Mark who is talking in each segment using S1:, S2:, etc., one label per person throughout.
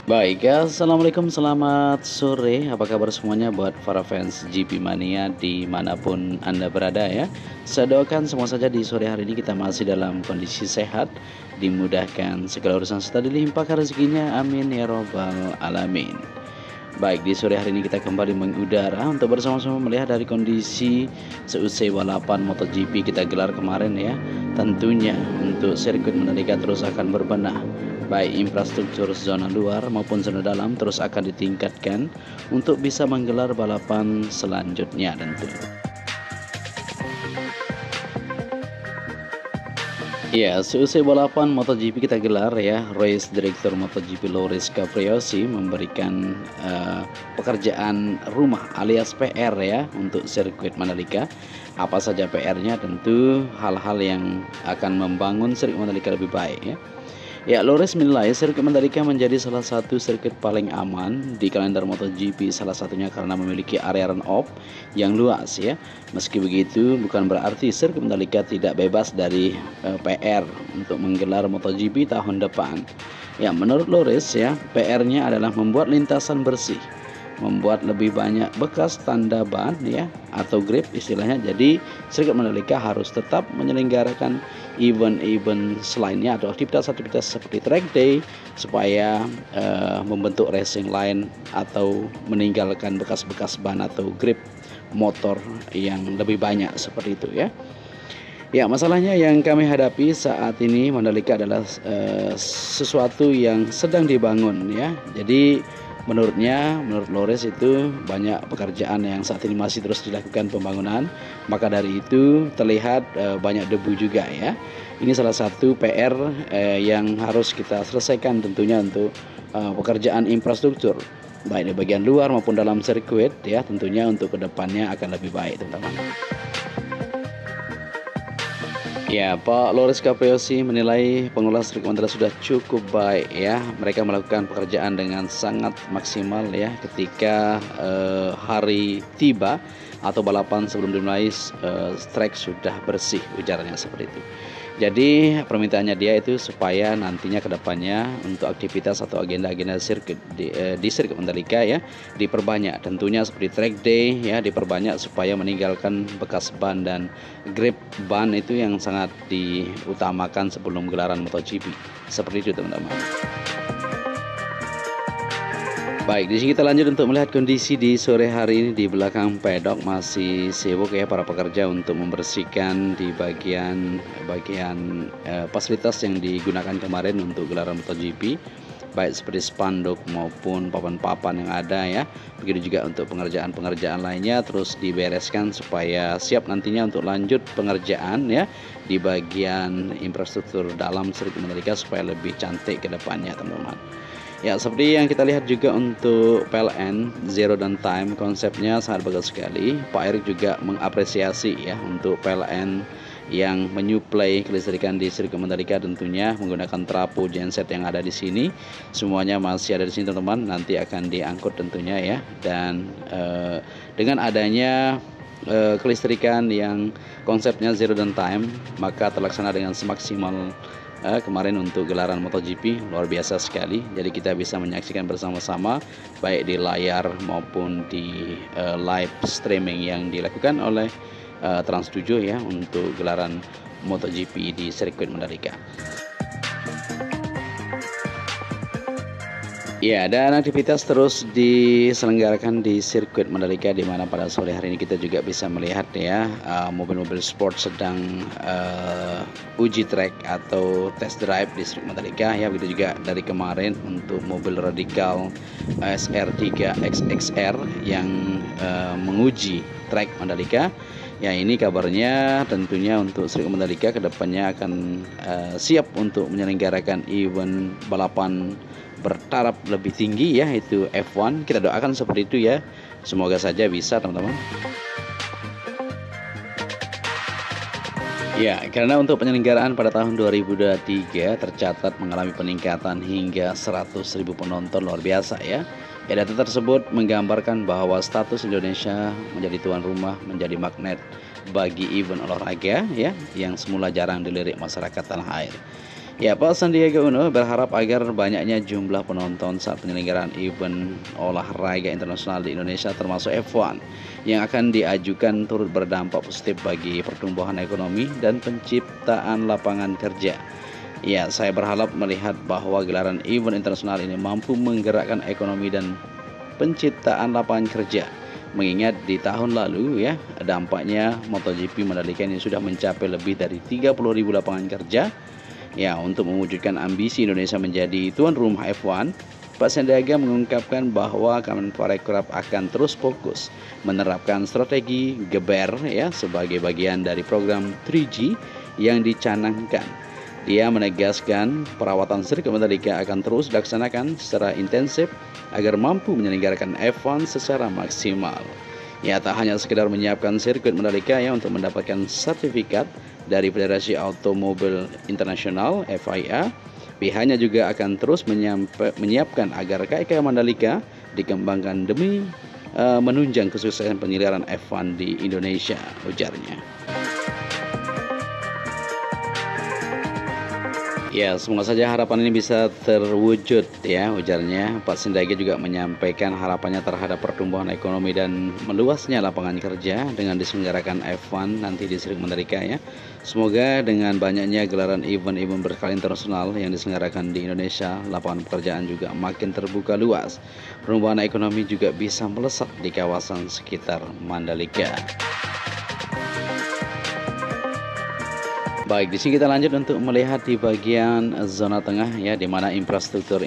S1: Baik, assalamualaikum, selamat sore. Apa kabar semuanya buat para fans GP Mania dimanapun Anda berada ya. Saya doakan semua saja di sore hari ini kita masih dalam kondisi sehat, dimudahkan segala urusan serta dilimpahkan rezekinya, amin ya robbal alamin. Baik, di sore hari ini kita kembali mengudara untuk bersama-sama melihat dari kondisi seusai balapan MotoGP kita gelar kemarin ya. Tentunya untuk sirkuit Mandalika terus akan berbenah. Baik infrastruktur zona luar maupun zona dalam terus akan ditingkatkan untuk bisa menggelar balapan selanjutnya tentu. Ya, seusai balapan MotoGP kita gelar ya, Race Director MotoGP Loris Capriosi memberikan pekerjaan rumah alias PR ya untuk sirkuit Mandalika. Apa saja PR-nya? Tentu hal-hal yang akan membangun sirkuit Mandalika lebih baik ya. Ya, Loris menilai sirkuit Mandalika menjadi salah satu sirkuit paling aman di kalender MotoGP, salah satunya karena memiliki area run-off yang luas ya. Meski begitu, bukan berarti sirkuit Mandalika tidak bebas dari PR untuk menggelar MotoGP tahun depan. Ya, menurut Loris ya, PR-nya adalah membuat lintasan bersih, membuat lebih banyak bekas tanda ban ya atau grip istilahnya. Jadi sirkuit Mandalika harus tetap menyelenggarakan event-event selainnya atau aktivitas-aktivitas seperti track day supaya membentuk racing line atau meninggalkan bekas-bekas ban atau grip motor yang lebih banyak seperti itu ya. Ya, masalahnya yang kami hadapi saat ini Mandalika adalah sesuatu yang sedang dibangun ya. Jadi menurut Loris itu banyak pekerjaan yang saat ini masih terus dilakukan pembangunan. Maka dari itu terlihat banyak debu juga ya. Ini salah satu PR yang harus kita selesaikan tentunya untuk pekerjaan infrastruktur baik di bagian luar maupun dalam sirkuit ya, tentunya untuk kedepannya akan lebih baik teman-teman. Ya, Pak Loris Capriosi menilai pengelola sirkuit Mandalika sudah cukup baik ya. Mereka melakukan pekerjaan dengan sangat maksimal ya ketika hari tiba atau balapan sebelum dimulai track sudah bersih, ujarannya seperti itu. Jadi permintaannya dia itu supaya nantinya kedepannya untuk aktivitas atau agenda-agenda sirkuit di sirkuit Mandalika ya diperbanyak, tentunya seperti track day ya diperbanyak supaya meninggalkan bekas ban dan grip ban itu yang sangat diutamakan sebelum gelaran MotoGP. Seperti itu teman-teman. Baik, di sini kita lanjut untuk melihat kondisi di sore hari ini. Di belakang pedok masih sibuk ya para pekerja untuk membersihkan di bagian fasilitas yang digunakan kemarin untuk gelaran MotoGP, baik seperti spanduk maupun papan-papan yang ada ya. Begitu juga untuk pengerjaan-pengerjaan lainnya terus dibereskan supaya siap nantinya untuk lanjut pengerjaan ya di bagian infrastruktur dalam sirkuit Mandalika supaya lebih cantik ke depannya teman-teman. Ya, seperti yang kita lihat juga untuk PLN Zero dan Time, konsepnya sangat bagus sekali. Pak Erik juga mengapresiasi ya untuk PLN yang menyuplai kelistrikan di sirkuit Mandalika, tentunya menggunakan trafo genset yang ada di sini. Semuanya masih ada di sini teman-teman, nanti akan diangkut tentunya ya. Dan dengan adanya kelistrikan yang konsepnya Zero dan Time, maka terlaksana dengan semaksimal kemarin untuk gelaran MotoGP, luar biasa sekali. Jadi kita bisa menyaksikan bersama-sama baik di layar maupun di live streaming yang dilakukan oleh Trans 7 ya untuk gelaran MotoGP di sirkuit Mandalika. Ya, dan aktivitas terus diselenggarakan di sirkuit Mandalika, di mana pada sore hari ini kita juga bisa melihat ya mobil-mobil sport sedang uji track atau test drive di sirkuit Mandalika ya. Begitu juga dari kemarin untuk mobil Radical SR3 XXR yang menguji track Mandalika. Ya, ini kabarnya tentunya untuk sirkuit Mandalika kedepannya akan siap untuk menyelenggarakan event balapan bertaraf lebih tinggi ya, itu F1. Kita doakan seperti itu ya. Semoga saja bisa teman-teman. Ya, karena untuk penyelenggaraan pada tahun 2023 tercatat mengalami peningkatan hingga 100.000 penonton, luar biasa ya. Ya, data tersebut menggambarkan bahwa status Indonesia menjadi tuan rumah menjadi magnet bagi event olahraga ya, yang semula jarang dilirik masyarakat tanah air. Ya, Pak Sandiaga Uno berharap agar banyaknya jumlah penonton saat penyelenggaraan event olahraga internasional di Indonesia termasuk F1 yang akan diajukan turut berdampak positif bagi pertumbuhan ekonomi dan penciptaan lapangan kerja. Ya, saya berharap melihat bahwa gelaran event internasional ini mampu menggerakkan ekonomi dan penciptaan lapangan kerja. Mengingat di tahun lalu ya, dampaknya MotoGP Mandalika ini sudah mencapai lebih dari 30.000 lapangan kerja. Ya, untuk mewujudkan ambisi Indonesia menjadi tuan rumah F1, Pak Sandiaga mengungkapkan bahwa Kemenparekraf akan terus fokus menerapkan strategi GBER ya sebagai bagian dari program 3G yang dicanangkan. Dia menegaskan perawatan sirkuit Mandalika akan terus dilaksanakan secara intensif agar mampu menyelenggarakan F1 secara maksimal. Ya, tak hanya sekedar menyiapkan sirkuit Mandalika ya untuk mendapatkan sertifikat dari Federasi Automobil Internasional FIA, pihaknya juga akan terus menyiapkan agar KIK Mandalika dikembangkan demi menunjang kesuksesan penyelenggaraan F1 di Indonesia, ujarnya. Ya, semoga saja harapan ini bisa terwujud ya, ujarnya. Pak Sandiaga juga menyampaikan harapannya terhadap pertumbuhan ekonomi dan meluasnya lapangan kerja dengan diselenggarakan F1 nanti di Sirkuit Mandalika ya. Semoga dengan banyaknya gelaran event-event berskala internasional yang diselenggarakan di Indonesia, lapangan pekerjaan juga makin terbuka luas. Pertumbuhan ekonomi juga bisa melesat di kawasan sekitar Mandalika. Baik, di sini kita lanjut untuk melihat di bagian zona tengah ya, di mana infrastruktur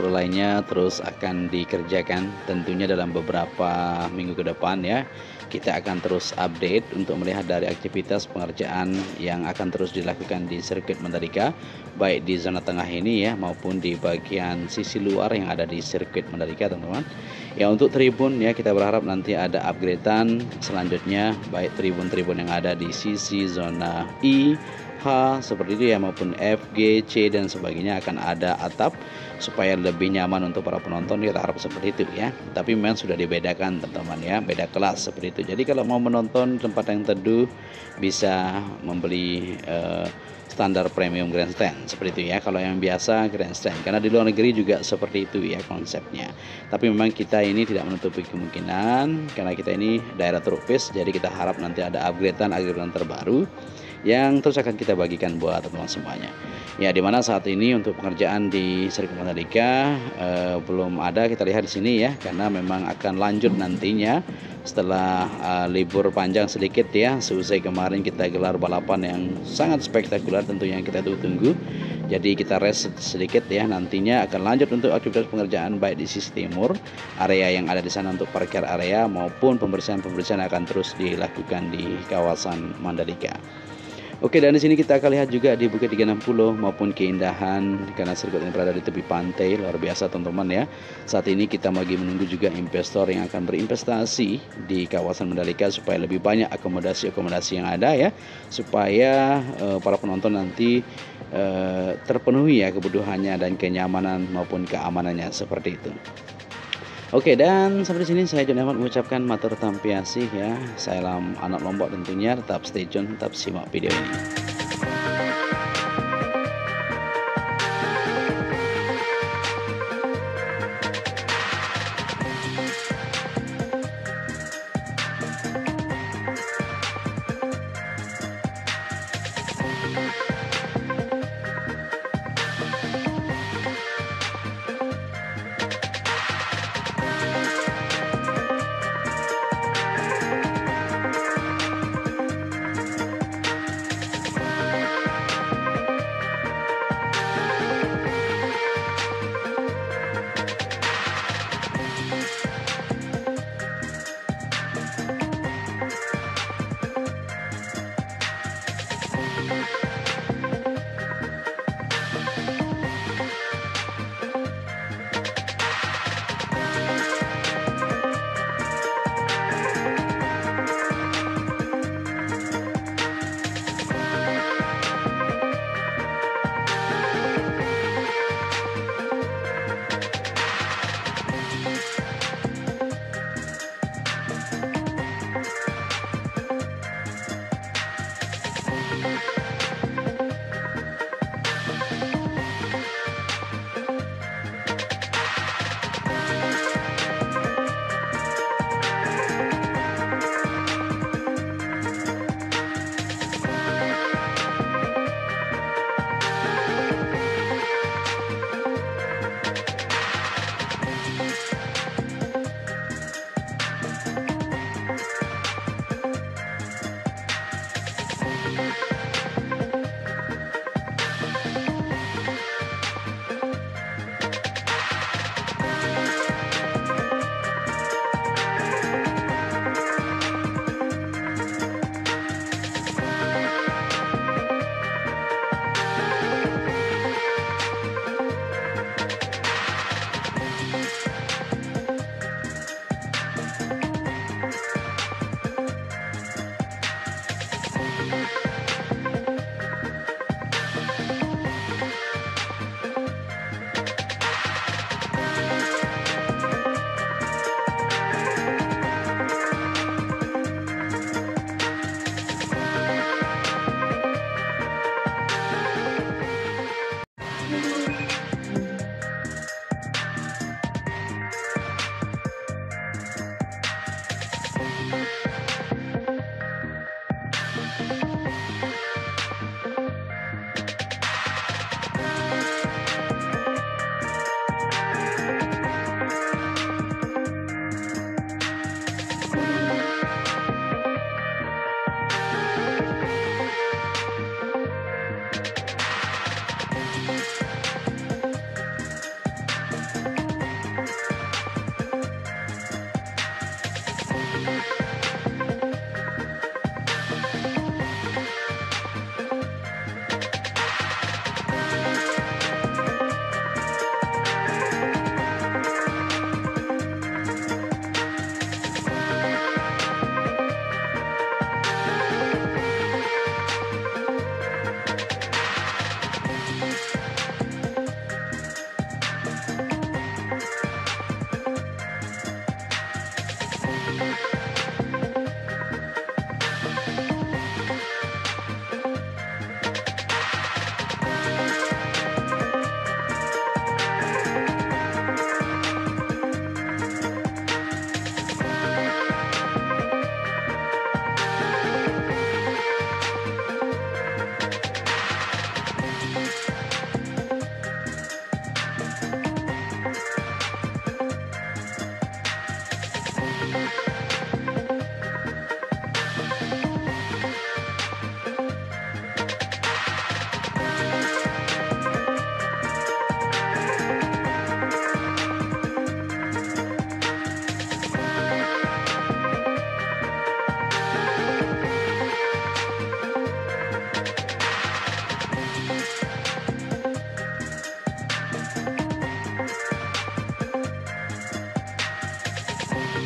S1: lainnya terus akan dikerjakan tentunya dalam beberapa minggu ke depan ya. Kita akan terus update untuk melihat dari aktivitas pengerjaan yang akan terus dilakukan di sirkuit Mandalika, baik di zona tengah ini ya maupun di bagian sisi luar yang ada di sirkuit Mandalika, teman-teman. Ya, untuk tribun ya kita berharap nanti ada upgradean selanjutnya, baik tribun-tribun yang ada di sisi zona I, H seperti itu ya, maupun F, G, C dan sebagainya akan ada atap supaya lebih nyaman untuk para penonton. Kita harap seperti itu ya. Tapi memang sudah dibedakan teman-teman ya, beda kelas seperti itu. Jadi kalau mau menonton tempat yang teduh bisa membeli standar premium grandstand seperti itu ya. Kalau yang biasa grandstand, karena di luar negeri juga seperti itu ya konsepnya. Tapi memang kita ini tidak menutupi kemungkinan karena kita ini daerah tropis, jadi kita harap nanti ada upgradean terbaru yang terus akan kita bagikan buat teman-teman semuanya. Ya, dimana saat ini untuk pengerjaan di sirkuit Mandalika belum ada, kita lihat di sini ya, karena memang akan lanjut nantinya setelah libur panjang sedikit ya. Selesai kemarin kita gelar balapan yang sangat spektakuler tentunya yang kita tunggu. Jadi kita rest sedikit ya, nantinya akan lanjut untuk aktivitas pengerjaan baik di sisi timur, area yang ada di sana untuk parkir area maupun pembersihan akan terus dilakukan di kawasan Mandalika. Oke, dan di sini kita akan lihat juga di Bukit 360 maupun keindahan karena sirkuit ini berada di tepi pantai, luar biasa teman-teman ya. Saat ini kita lagi menunggu juga investor yang akan berinvestasi di kawasan Mandalika supaya lebih banyak akomodasi yang ada ya, supaya para penonton nanti terpenuhi ya kebutuhannya dan kenyamanan maupun keamanannya seperti itu. Oke, dan sampai di sini saya John Ahmad mengucapkan matur tampiasih ya. Salam anak Lombok tentunya, tetap stay tune, tetap simak video ini.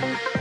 S2: Thank you.